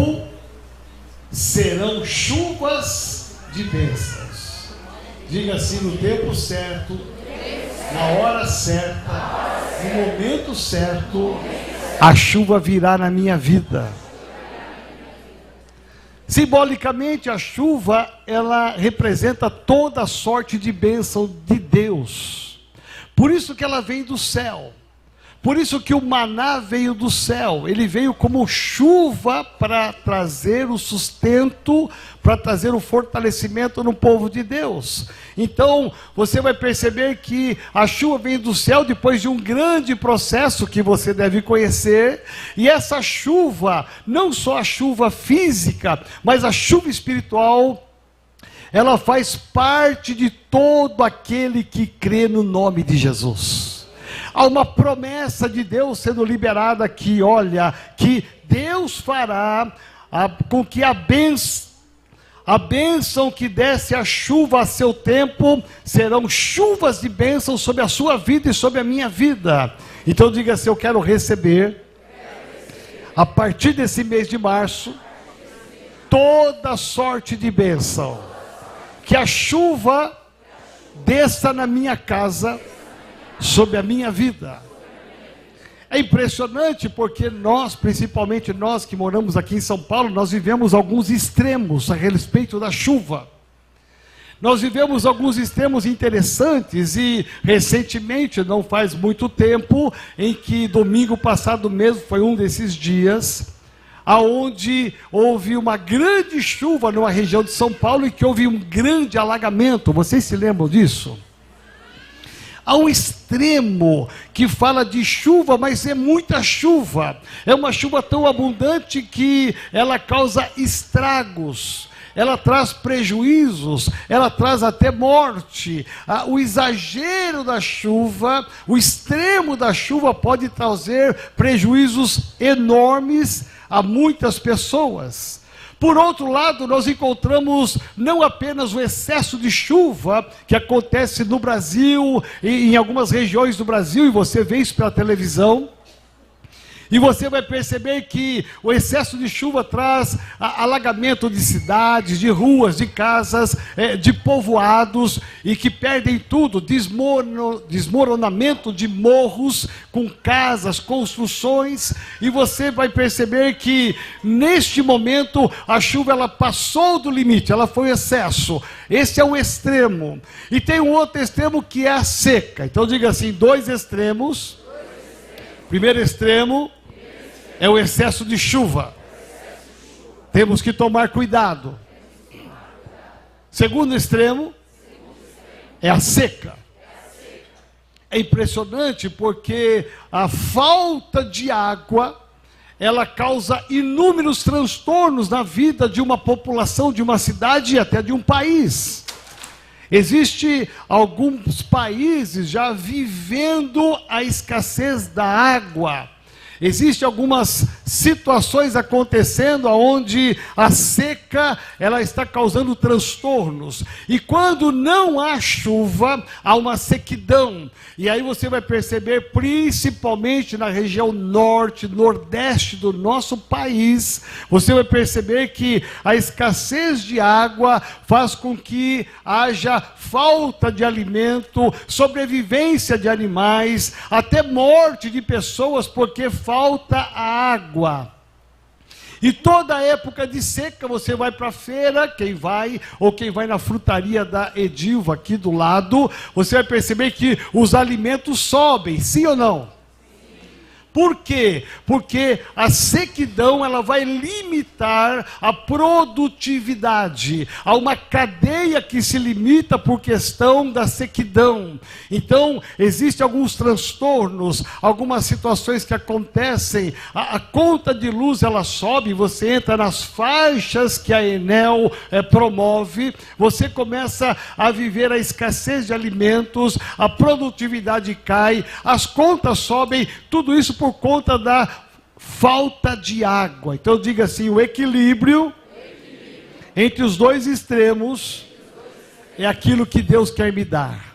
tempo serão chuvas de bênçãos. Diga assim: no tempo certo, na hora certa, no momento certo, a chuva virá na minha vida. Simbolicamente, a chuva, ela representa toda sorte de bênção de Deus. Por isso que ela vem do céu. Por isso que o maná veio do céu. Ele veio como chuva para trazer o sustento, para trazer o fortalecimento no povo de Deus. Então, você vai perceber que a chuva vem do céu depois de um grande processo que você deve conhecer. E essa chuva, não só a chuva física, mas a chuva espiritual, ela faz parte de todo aquele que crê no nome de Jesus. Há uma promessa de Deus sendo liberada aqui, olha, que Deus fará com que a bênção que desce a chuva a seu tempo, serão chuvas de bênção sobre a sua vida e sobre a minha vida. Então diga assim: eu quero receber, a partir desse mês de março, toda sorte de bênção. Que a chuva desça na minha casa, sobre a minha vida. É impressionante porque nós, principalmente nós que moramos aqui em São Paulo, nós vivemos alguns extremos a respeito da chuva. Nós vivemos alguns extremos interessantes e recentemente, não faz muito tempo, em que domingo passado mesmo foi um desses dias, aonde houve uma grande chuva numa região de São Paulo e que houve um grande alagamento. Vocês se lembram disso? Há um extremo que fala de chuva, mas é muita chuva. É uma chuva tão abundante que ela causa estragos, ela traz prejuízos, ela traz até morte. O exagero da chuva, o extremo da chuva pode trazer prejuízos enormes a muitas pessoas. Por outro lado, nós encontramos não apenas o excesso de chuva que acontece no Brasil e em algumas regiões do Brasil, e você vê isso pela televisão, e você vai perceber que o excesso de chuva traz alagamento de cidades, de ruas, de casas, de povoados, e que perdem tudo, desmoronamento de morros com casas, construções, e você vai perceber que neste momento a chuva ela passou do limite, ela foi excesso. Esse é um extremo. E tem um outro extremo que é a seca. Então diga assim: dois extremos. Primeiro extremo é o excesso de chuva. Temos que tomar cuidado. Segundo extremo é a seca. É impressionante porque a falta de água, ela causa inúmeros transtornos na vida de uma população, de uma cidade e até de um país. Existem alguns países já vivendo a escassez da água. Existem algumas situações acontecendo onde a seca ela está causando transtornos. E quando não há chuva, há uma sequidão. E aí você vai perceber, principalmente na região norte, nordeste do nosso país, você vai perceber que a escassez de água faz com que haja falta de alimento, sobrevivência de animais, até morte de pessoas, porque falta água. E toda época de seca, você vai para a feira, quem vai na frutaria da Edilva aqui do lado, você vai perceber que os alimentos sobem, sim ou não? Por quê? Porque a sequidão ela vai limitar a produtividade. Há uma cadeia que se limita por questão da sequidão. Então, existem alguns transtornos, algumas situações que acontecem. A conta de luz ela sobe, você entra nas faixas que a Enel promove, você começa a viver a escassez de alimentos, a produtividade cai, as contas sobem, tudo isso por conta da falta de água. Então diga assim: o equilíbrio entre os dois extremos é aquilo que Deus quer me dar.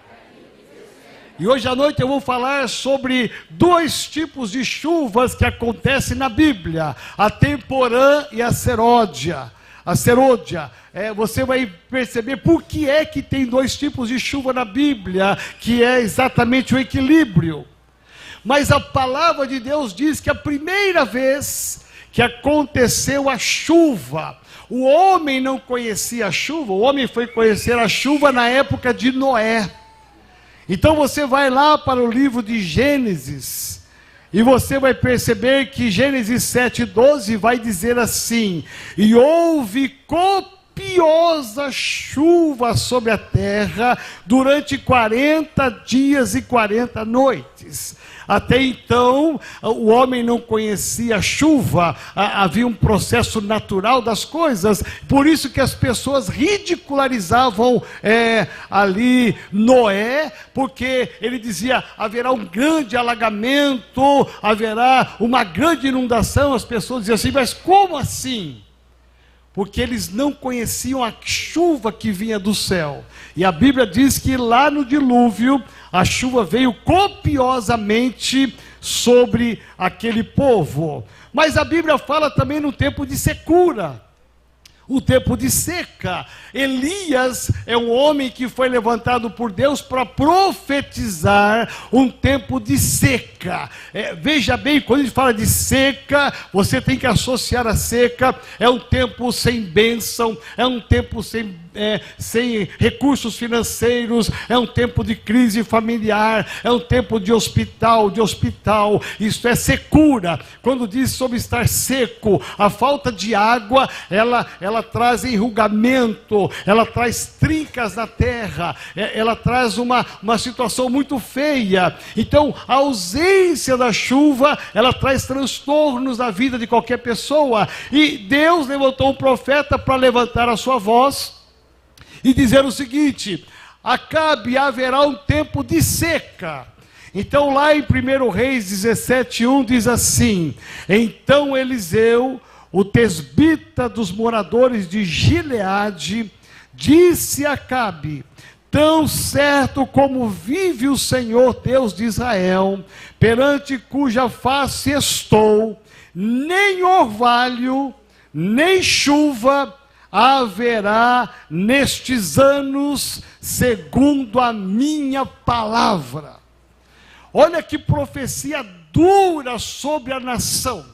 E hoje à noite eu vou falar sobre dois tipos de chuvas que acontecem na Bíblia: a temporã e a seródia. A serôdia, você vai perceber por que é que tem dois tipos de chuva na Bíblia, que é exatamente o equilíbrio. Mas a palavra de Deus diz que a primeira vez que aconteceu a chuva, o homem não conhecia a chuva, o homem foi conhecer a chuva na época de Noé. Então você vai lá para o livro de Gênesis, e você vai perceber que Gênesis 7:12 vai dizer assim: e houve copiosa chuva sobre a terra durante 40 dias e 40 noites. Até então, o homem não conhecia a chuva, havia um processo natural das coisas, por isso que as pessoas ridicularizavam ali Noé, porque ele dizia: haverá um grande alagamento, haverá uma grande inundação. As pessoas diziam assim: mas como assim? Porque eles não conheciam a chuva que vinha do céu. E a Bíblia diz que lá no dilúvio, a chuva veio copiosamente sobre aquele povo. Mas a Bíblia fala também no tempo de secura, o tempo de seca. Elias é um homem que foi levantado por Deus para profetizar um tempo de seca. Veja bem, quando a gente fala de seca, você tem que associar a seca, é um tempo sem bênção, é um tempo sem recursos financeiros, é um tempo de crise familiar, é um tempo de hospital, isto é secura. Quando diz sobre estar seco, a falta de água, ela traz enrugamento, ela traz trincas na terra, ela traz uma situação muito feia. Então, a ausência da chuva, ela traz transtornos na vida de qualquer pessoa, e Deus levantou um profeta para levantar a sua voz e dizer o seguinte: Acabe, haverá um tempo de seca. Então lá em 1 Reis 17:1 diz assim: então Eliseu, o tesbita dos moradores de Gileade, disse a Acabe: tão certo como vive o Senhor Deus de Israel, perante cuja face estou, nem orvalho, nem chuva haverá nestes anos, segundo a minha palavra. Olha que profecia dura sobre a nação,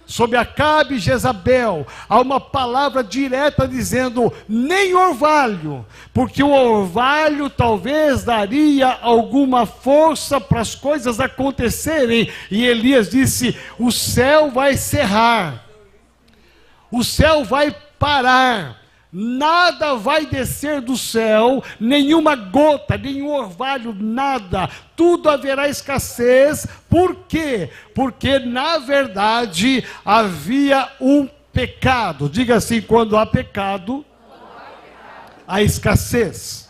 sobre Acabe e Jezabel. Há uma palavra direta dizendo: nem orvalho, porque o orvalho talvez daria alguma força para as coisas acontecerem. E Elias disse: o céu vai cerrar, o céu vai parar, nada vai descer do céu, nenhuma gota, nenhum orvalho, nada, tudo haverá escassez. Por quê? Porque na verdade havia um pecado. Diga assim: quando há pecado, há escassez.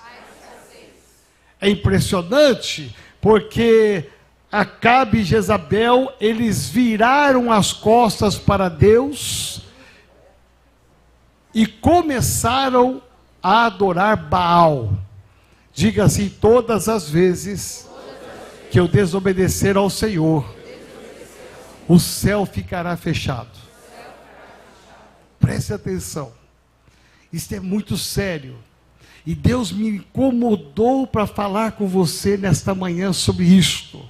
É impressionante, porque Acabe e Jezabel, eles viraram as costas para Deus e começaram a adorar Baal. Diga assim: todas as vezes que eu desobedecer ao Senhor, o céu ficará fechado. Preste atenção, isso é muito sério. E Deus me incomodou para falar com você nesta manhã sobre isto.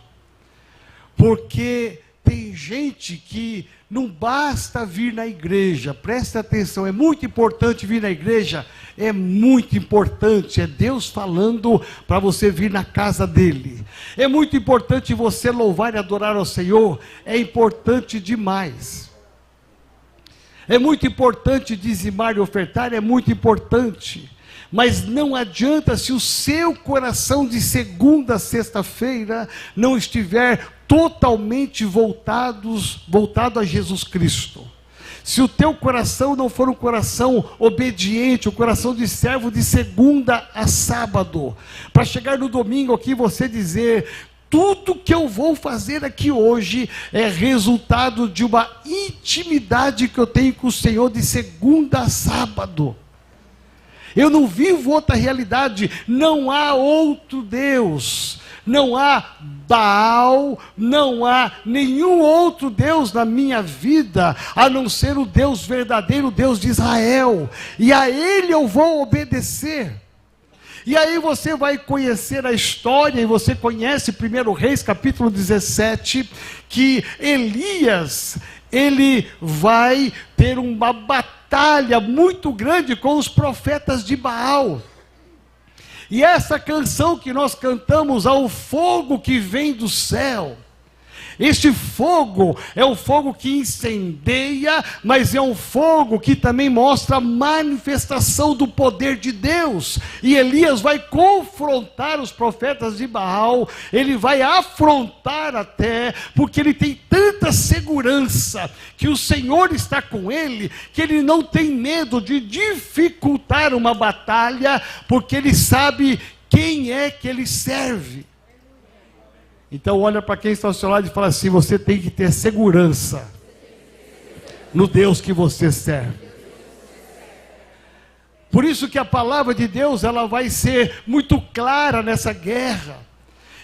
Porque tem gente que não basta vir na igreja. Presta atenção, é muito importante vir na igreja, é muito importante, é Deus falando para você vir na casa dele. É muito importante você louvar e adorar ao Senhor, é importante demais. É muito importante dizimar e ofertar, é muito importante. Mas não adianta se o seu coração de segunda a sexta-feira não estiver totalmente voltado a Jesus Cristo. Se o teu coração não for um coração obediente, um coração de servo de segunda a sábado, para chegar no domingo aqui você dizer: tudo que eu vou fazer aqui hoje é resultado de uma intimidade que eu tenho com o Senhor de segunda a sábado. Eu não vivo outra realidade, não há outro Deus, Não há Baal, não há nenhum outro Deus na minha vida, a não ser o Deus verdadeiro, o Deus de Israel. E a Ele eu vou obedecer. E aí você vai conhecer a história, e você conhece 1 Reis capítulo 17, que Elias, ele vai ter uma batalha muito grande com os profetas de Baal. E essa canção que nós cantamos, ao fogo que vem do céu, este fogo é o fogo que incendeia, mas é um fogo que também mostra a manifestação do poder de Deus. E Elias vai confrontar os profetas de Baal, ele vai afrontar até, porque ele tem tanta segurança que o Senhor está com ele, que ele não tem medo de dificultar uma batalha, porque ele sabe quem é que ele serve. Então olha para quem está ao seu lado e fala assim: você tem que ter segurança no Deus que você serve. Por isso que a palavra de Deus, ela vai ser muito clara nessa guerra.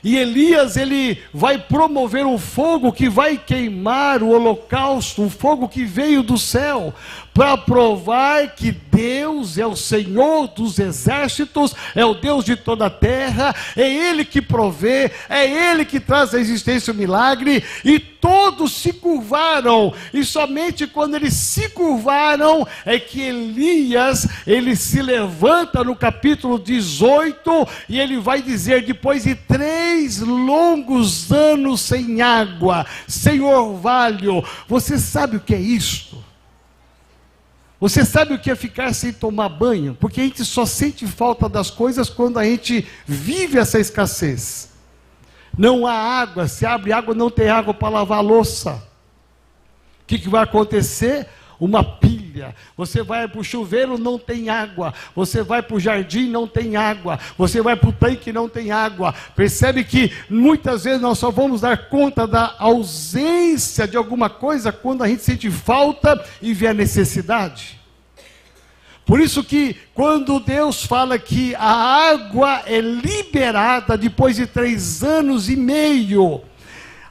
E Elias, ele vai promover um fogo que vai queimar o holocausto, um fogo que veio do céu, para provar que Deus é o Senhor dos exércitos, é o Deus de toda a terra, é Ele que provê, é Ele que traz à existência o milagre. E todos se curvaram, e somente quando eles se curvaram é que Elias, ele se levanta no capítulo 18, e ele vai dizer: depois de 3 longos anos sem água, sem orvalho. Você sabe o que é isto? Você sabe o que é ficar sem tomar banho? Porque a gente só sente falta das coisas quando a gente vive essa escassez. Não há água, se abre água, não tem água para lavar a louça. O que vai acontecer? Uma pilha. Você vai para o chuveiro, não tem água. Você vai para o jardim, não tem água. Você vai para o tanque, não tem água. Percebe que muitas vezes nós só vamos dar conta da ausência de alguma coisa quando a gente sente falta e vê a necessidade. Por isso que quando Deus fala que a água é liberada depois de 3 anos e meio,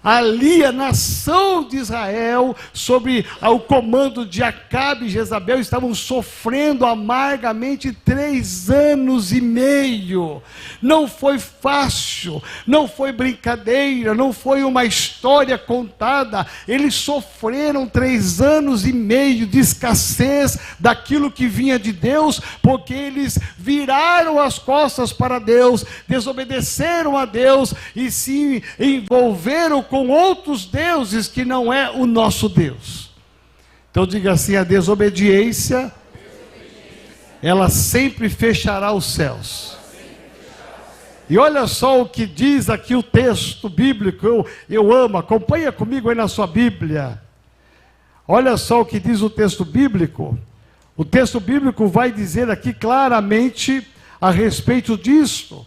ali a nação de Israel, sob o comando de Acabe e Jezabel, estavam sofrendo amargamente 3 anos e meio. Não foi fácil, não foi brincadeira, não foi uma história contada. Eles sofreram 3 anos e meio de escassez daquilo que vinha de Deus, porque eles viraram as costas para Deus, desobedeceram a Deus e se envolveram com outros deuses que não é o nosso Deus. Então diga assim: a desobediência, ela sempre fechará os céus. E olha só o que diz aqui o texto bíblico, eu amo, acompanha comigo aí na sua Bíblia. Olha só o que diz o texto bíblico. O texto bíblico vai dizer aqui claramente a respeito disto.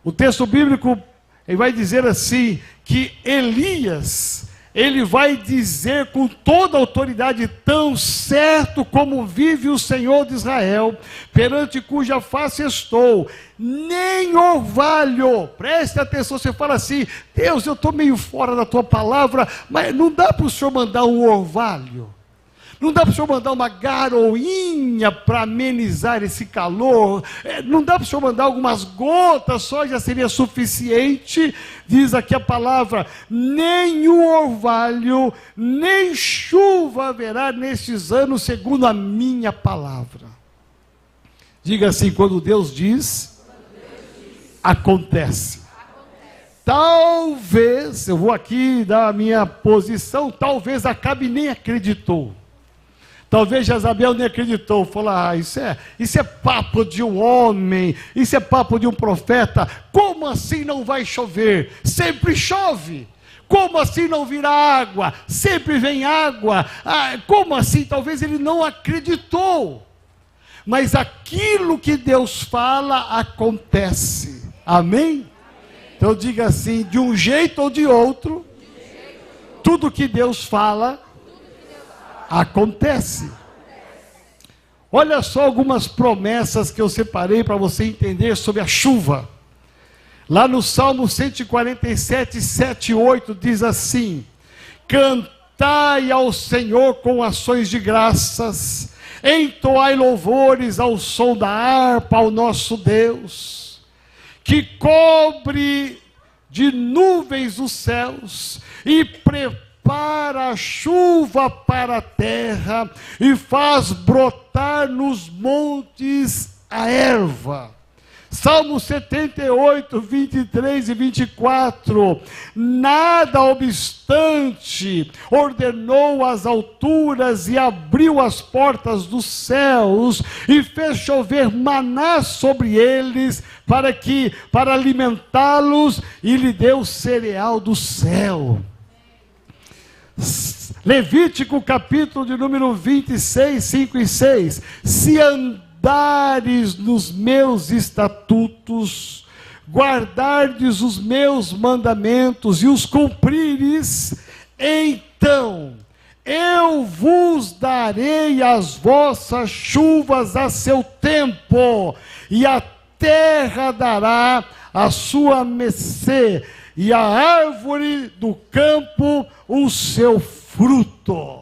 O texto bíblico, ele vai dizer assim, que Elias, ele vai dizer com toda a autoridade: tão certo como vive o Senhor de Israel, perante cuja face estou, nem orvalho. Preste atenção, você fala assim: Deus, eu estou meio fora da tua palavra, mas não dá para o Senhor mandar um orvalho? Não dá para o Senhor mandar uma garoinha para amenizar esse calor? Não dá para o Senhor mandar algumas gotas só, já seria suficiente? Diz aqui a palavra: nem o orvalho, nem chuva haverá nestes anos, segundo a minha palavra. Diga assim: quando Deus diz, acontece. Talvez, eu vou aqui dar a minha posição, talvez Acabe nem acreditou. Talvez Jezabel nem acreditou, falou: isso é papo de um homem, isso é papo de um profeta. Como assim não vai chover? Sempre chove. Como assim não virá água? Sempre vem água. Como assim? Talvez ele não acreditou. Mas aquilo que Deus fala acontece. Amém? Então diga assim: de um jeito ou de outro, tudo que Deus fala acontece. Olha só algumas promessas que eu separei para você entender sobre a chuva. Lá no Salmo 147, 7 e 8 diz assim: cantai ao Senhor com ações de graças, entoai louvores ao som da harpa ao nosso Deus, que cobre de nuvens os céus e prepara a chuva para a terra e faz brotar nos montes a erva. Salmo 78, 23 e 24. Nada obstante, ordenou as alturas e abriu as portas dos céus e fez chover maná sobre eles para alimentá-los, e lhe deu cereal do céu. Levítico capítulo de número 26, 5 e 6. Se andares nos meus estatutos, guardardes os meus mandamentos e os cumprires, então eu vos darei as vossas chuvas a seu tempo, e a terra dará a sua mercê, e a árvore do campo o seu fruto.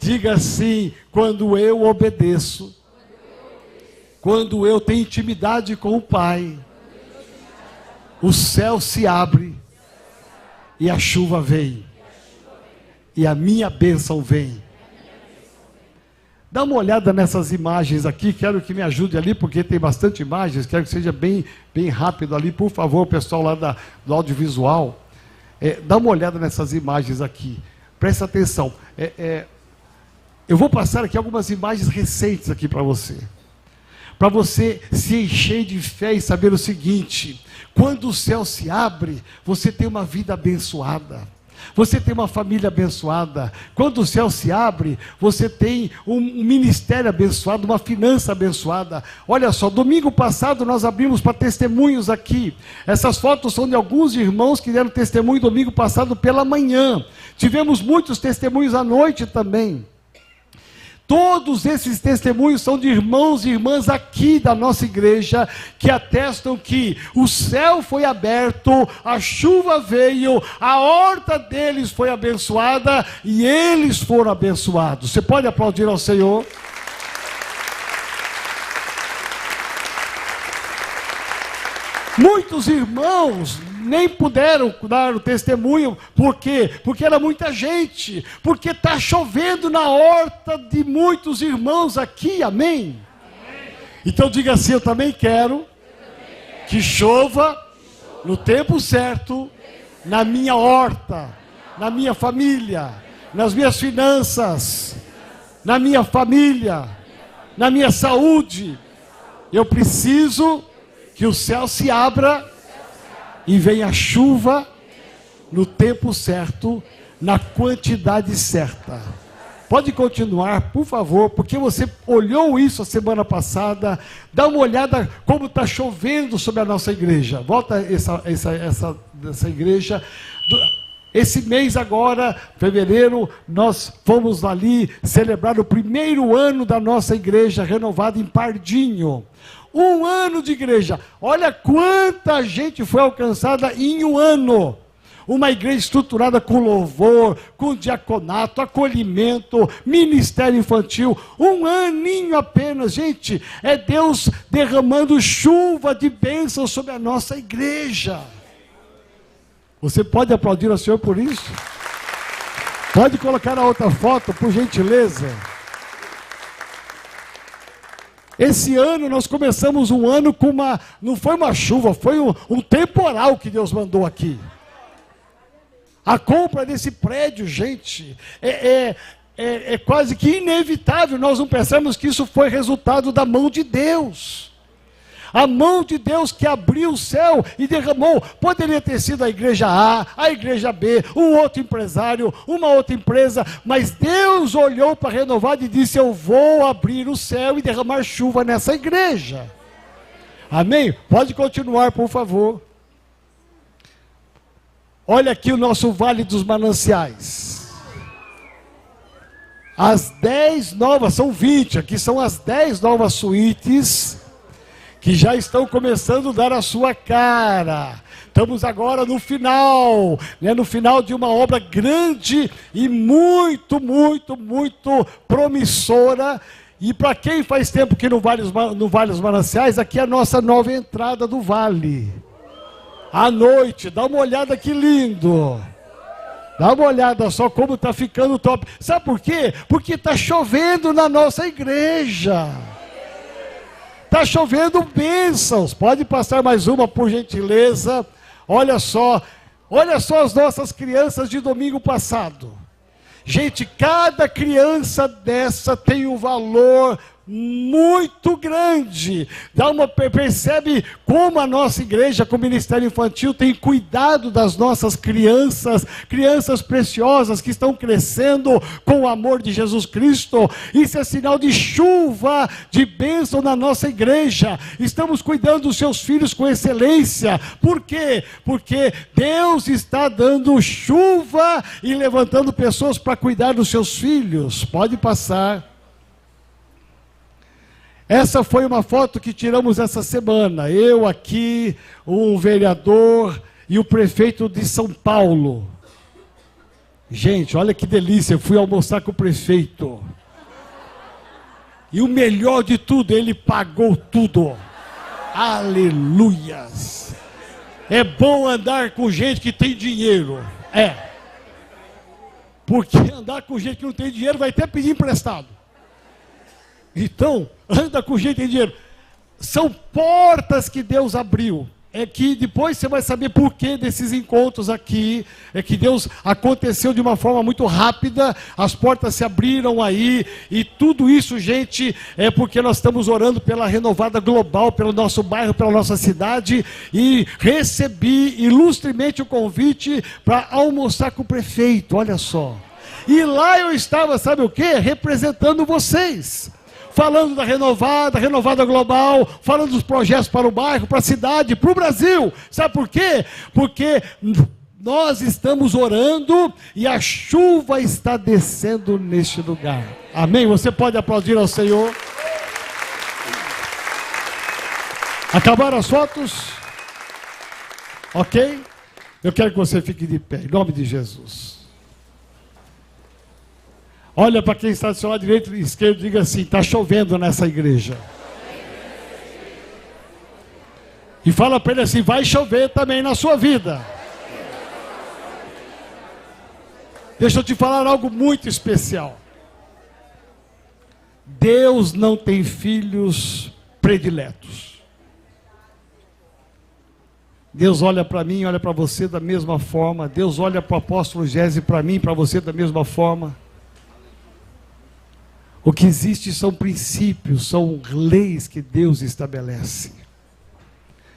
Diga assim: quando eu obedeço, quando eu tenho intimidade com o Pai, o céu se abre e a chuva vem, e a minha bênção vem. Dá uma olhada nessas imagens aqui, quero que me ajude ali, porque tem bastante imagens, quero que seja bem rápido ali, por favor, pessoal lá do audiovisual. Dá uma olhada nessas imagens aqui, presta atenção. Eu vou passar aqui algumas imagens recentes aqui para você se encher de fé e saber o seguinte: quando o céu se abre, você tem uma vida abençoada, você tem uma família abençoada. Quando o céu se abre, você tem um ministério abençoado, uma finança abençoada. Olha só, domingo passado nós abrimos para testemunhos aqui. Essas fotos são de alguns irmãos que deram testemunho domingo passado pela manhã. Tivemos muitos testemunhos à noite também. Todos esses testemunhos são de irmãos e irmãs aqui da nossa igreja, que atestam que o céu foi aberto, a chuva veio, a horta deles foi abençoada e eles foram abençoados. Você pode aplaudir ao Senhor? Muitos irmãos nem puderam dar o testemunho. Por quê? Porque era muita gente, porque está chovendo na horta de muitos irmãos aqui, amém? Então diga assim: eu também quero que chova no tempo certo, na minha horta, na minha família, nas minhas finanças, na minha família, na minha saúde. Eu preciso que o céu se abra e venha a chuva no tempo certo, na quantidade certa. Pode continuar, por favor, porque você olhou isso a semana passada. Dá uma olhada como está chovendo sobre a nossa igreja. Volta essa igreja. Esse mês agora, fevereiro, nós fomos ali celebrar o primeiro ano da nossa igreja renovada em Pardinho. 1 ano de igreja. Olha quanta gente foi alcançada em 1 ano. Uma igreja estruturada com louvor, com diaconato, acolhimento, ministério infantil. 1 aninho apenas, gente. É Deus derramando chuva de bênção sobre a nossa igreja. Você pode aplaudir ao Senhor por isso? Pode colocar a outra foto, por gentileza. Esse ano nós começamos um ano com não foi uma chuva, foi um temporal que Deus mandou aqui. A compra desse prédio, gente, é quase que inevitável. Nós não pensamos que isso foi resultado da mão de Deus. A mão de Deus que abriu o céu e derramou. Poderia ter sido a igreja A, a igreja B, um outro empresário, uma outra empresa, mas Deus olhou para a Renovada e disse: eu vou abrir o céu e derramar chuva nessa igreja. Amém? Pode continuar, por favor. Olha aqui o nosso Vale dos Mananciais. As 10 novas, são 20, aqui são as 10 novas suítes que já estão começando a dar a sua cara. Estamos agora no final, né, no final de uma obra grande e muito, muito, muito promissora. E para quem faz tempo que no Vale dos Mananciais, aqui é a nossa nova entrada do vale. À noite, dá uma olhada que lindo. Dá uma olhada só como está ficando top. Sabe por quê? Porque está chovendo na nossa igreja. Está chovendo bênçãos. Pode passar mais uma, por gentileza. Olha só as nossas crianças de domingo passado. Gente, cada criança dessa tem um valor muito grande. Percebe como a nossa igreja, com o Ministério Infantil, tem cuidado das nossas crianças preciosas que estão crescendo com o amor de Jesus Cristo. Isso é sinal de chuva, de bênção na nossa igreja. Estamos cuidando dos seus filhos com excelência. Por quê? Porque Deus está dando chuva e levantando pessoas para cuidar dos seus filhos. Pode passar. Essa foi uma foto que tiramos essa semana. Eu aqui, um vereador e o prefeito de São Paulo. Gente, olha que delícia, eu fui almoçar com o prefeito. E o melhor de tudo, ele pagou tudo. Aleluias. É bom andar com gente que tem dinheiro. Porque andar com gente que não tem dinheiro vai até pedir emprestado. Então, anda com gente que tem dinheiro. São portas que Deus abriu. É que depois você vai saber por que desses encontros aqui. É que Deus aconteceu de uma forma muito rápida. As portas se abriram aí. E tudo isso, gente, é porque nós estamos orando pela renovada global, pelo nosso bairro, pela nossa cidade. E recebi ilustremente o convite para almoçar com o prefeito. Olha só. E lá eu estava, sabe o quê? Representando vocês. Falando da renovada global, falando dos projetos para o bairro, para a cidade, para o Brasil. Sabe por quê? Porque nós estamos orando e a chuva está descendo neste lugar. Amém? Você pode aplaudir ao Senhor. Acabaram as fotos? Ok? Eu quero que você fique de pé, em nome de Jesus. Olha para quem está do seu lado direito e esquerdo e diga assim: está chovendo nessa igreja. E fala para ele assim: vai chover também na sua vida. Deixa eu te falar algo muito especial. Deus não tem filhos prediletos. Deus olha para mim, olha para você da mesma forma. Deus olha para o apóstolo Gésio, para mim, para você da mesma forma. O que existe são princípios, são leis que Deus estabelece.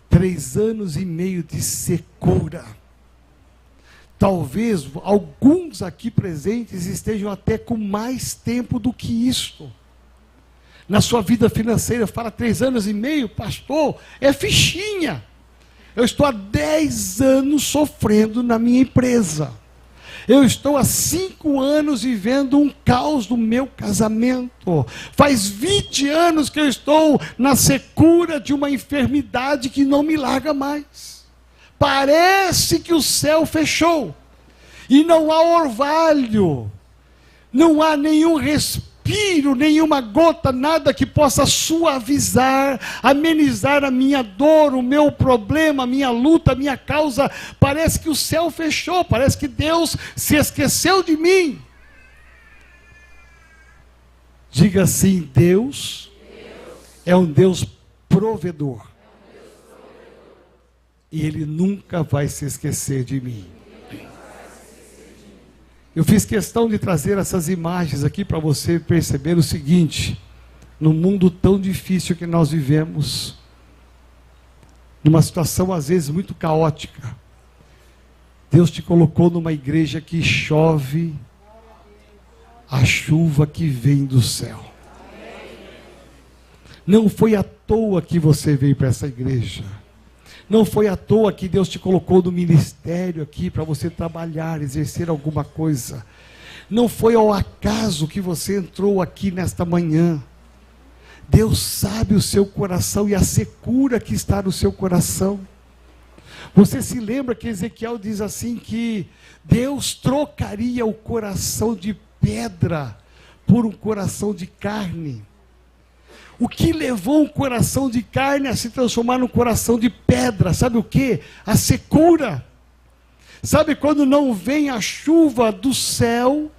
3 anos e meio de secura. Talvez alguns aqui presentes estejam até com mais tempo do que isto. Na sua vida financeira, fala 3 anos e meio, pastor, é fichinha. Eu estou há 10 anos sofrendo na minha empresa. Eu estou há 5 anos vivendo um caos no meu casamento. Faz 20 anos que eu estou na secura de uma enfermidade que não me larga mais. Parece que o céu fechou. E não há orvalho. Não há nenhum respiro, nenhuma gota, nada que possa suavizar, amenizar a minha dor, o meu problema, a minha luta, a minha causa. Parece que o céu fechou, parece que Deus se esqueceu de mim. Diga assim: Deus é um Deus provedor. E Ele nunca vai se esquecer de mim. Eu fiz questão de trazer essas imagens aqui para você perceber o seguinte: no mundo tão difícil que nós vivemos, numa situação às vezes muito caótica, Deus te colocou numa igreja que chove a chuva que vem do céu. Não foi à toa que você veio para essa igreja. Não foi à toa que Deus te colocou no ministério aqui para você trabalhar, exercer alguma coisa. Não foi ao acaso que você entrou aqui nesta manhã. Deus sabe o seu coração e a secura que está no seu coração. Você se lembra que Ezequiel diz assim que Deus trocaria o coração de pedra por um coração de carne. O que levou um coração de carne a se transformar num coração de pedra? Sabe o que? A secura. Sabe quando não vem a chuva do céu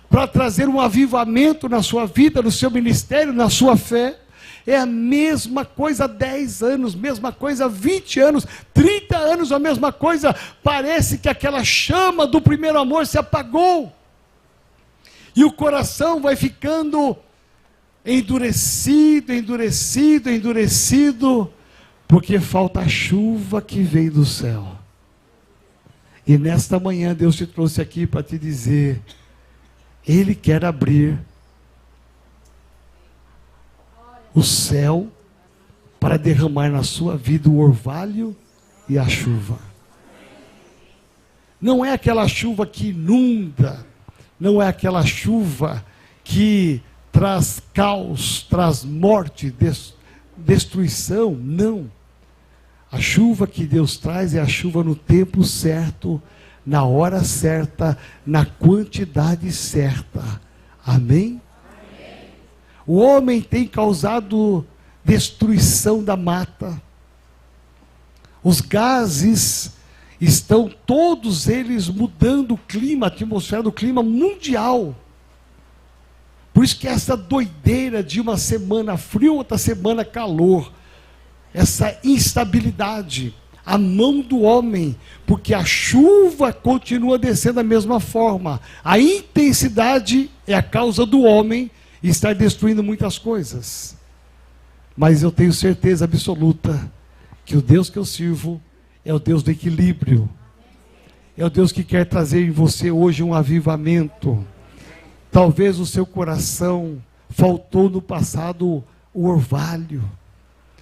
para trazer um avivamento na sua vida, no seu ministério, na sua fé? É a mesma coisa há 10 anos, mesma coisa há 20 anos, 30 anos, a mesma coisa. Parece que aquela chama do primeiro amor se apagou. E o coração vai ficando endurecido, endurecido, endurecido, porque falta a chuva que vem do céu. E nesta manhã Deus te trouxe aqui para te dizer, Ele quer abrir o céu para derramar na sua vida o orvalho e a chuva. Não é aquela chuva que inunda, não é aquela chuva que traz caos, traz morte, destruição, não. A chuva que Deus traz é a chuva no tempo certo, na hora certa, na quantidade certa. Amém? Amém. O homem tem causado destruição da mata. Os gases estão todos eles mudando o clima, a atmosfera do clima mundial. Por isso que essa doideira de uma semana frio, outra semana calor, essa instabilidade, a mão do homem, porque a chuva continua descendo da mesma forma. A intensidade é a causa do homem estar destruindo muitas coisas. Mas eu tenho certeza absoluta que o Deus que eu sirvo é o Deus do equilíbrio. É o Deus que quer trazer em você hoje um avivamento. Talvez o seu coração faltou no passado o orvalho,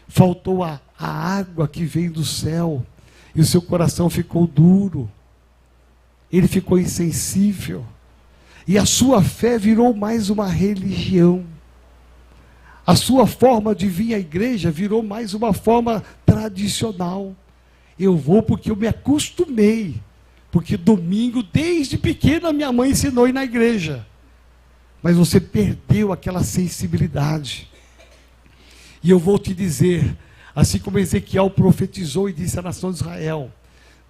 faltou a água que vem do céu, e o seu coração ficou duro, ele ficou insensível, e a sua fé virou mais uma religião. A sua forma de vir à igreja virou mais uma forma tradicional. Eu vou porque eu me acostumei, porque domingo, desde pequena, minha mãe ensinou a ir na igreja. Mas você perdeu aquela sensibilidade. E eu vou te dizer, assim como Ezequiel profetizou e disse à nação de Israel,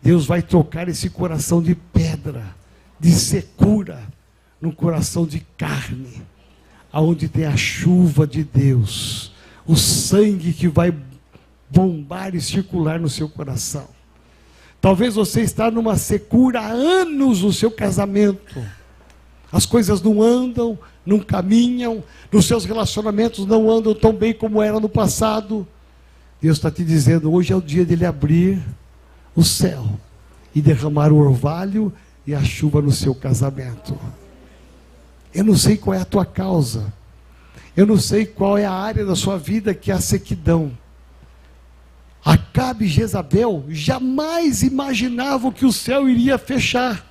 Deus vai trocar esse coração de pedra, de secura, num coração de carne, aonde tem a chuva de Deus, o sangue que vai bombar e circular no seu coração. Talvez você está numa secura há anos no seu casamento. As coisas não andam, não caminham, nos seus relacionamentos não andam tão bem como era no passado. Deus está te dizendo, hoje é o dia dele abrir o céu e derramar o orvalho e a chuva no seu casamento. Eu não sei qual é a tua causa, eu não sei qual é a área da sua vida que é a sequidão. Acabe e Jezabel jamais imaginavam que o céu iria fechar,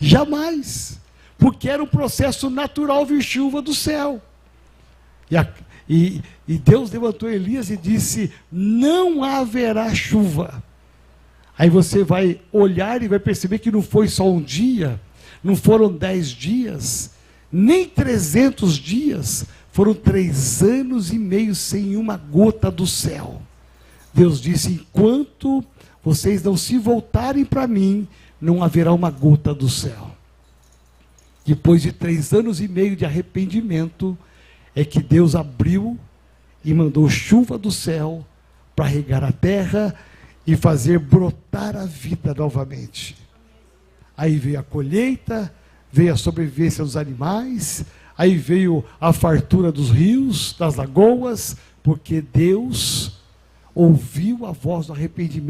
jamais. Porque era um processo natural vir chuva do céu. E Deus levantou Elias e disse, não haverá chuva. Aí você vai olhar e vai perceber que não foi só um dia, não foram 10 dias, nem 300 dias, foram 3 anos e meio sem uma gota do céu. Deus disse, enquanto vocês não se voltarem para mim, não haverá uma gota do céu. Depois de 3 anos e meio de arrependimento, é que Deus abriu e mandou chuva do céu para regar a terra e fazer brotar a vida novamente. Aí veio a colheita, veio a sobrevivência dos animais, aí veio a fartura dos rios, das lagoas, porque Deus ouviu a voz do arrependimento.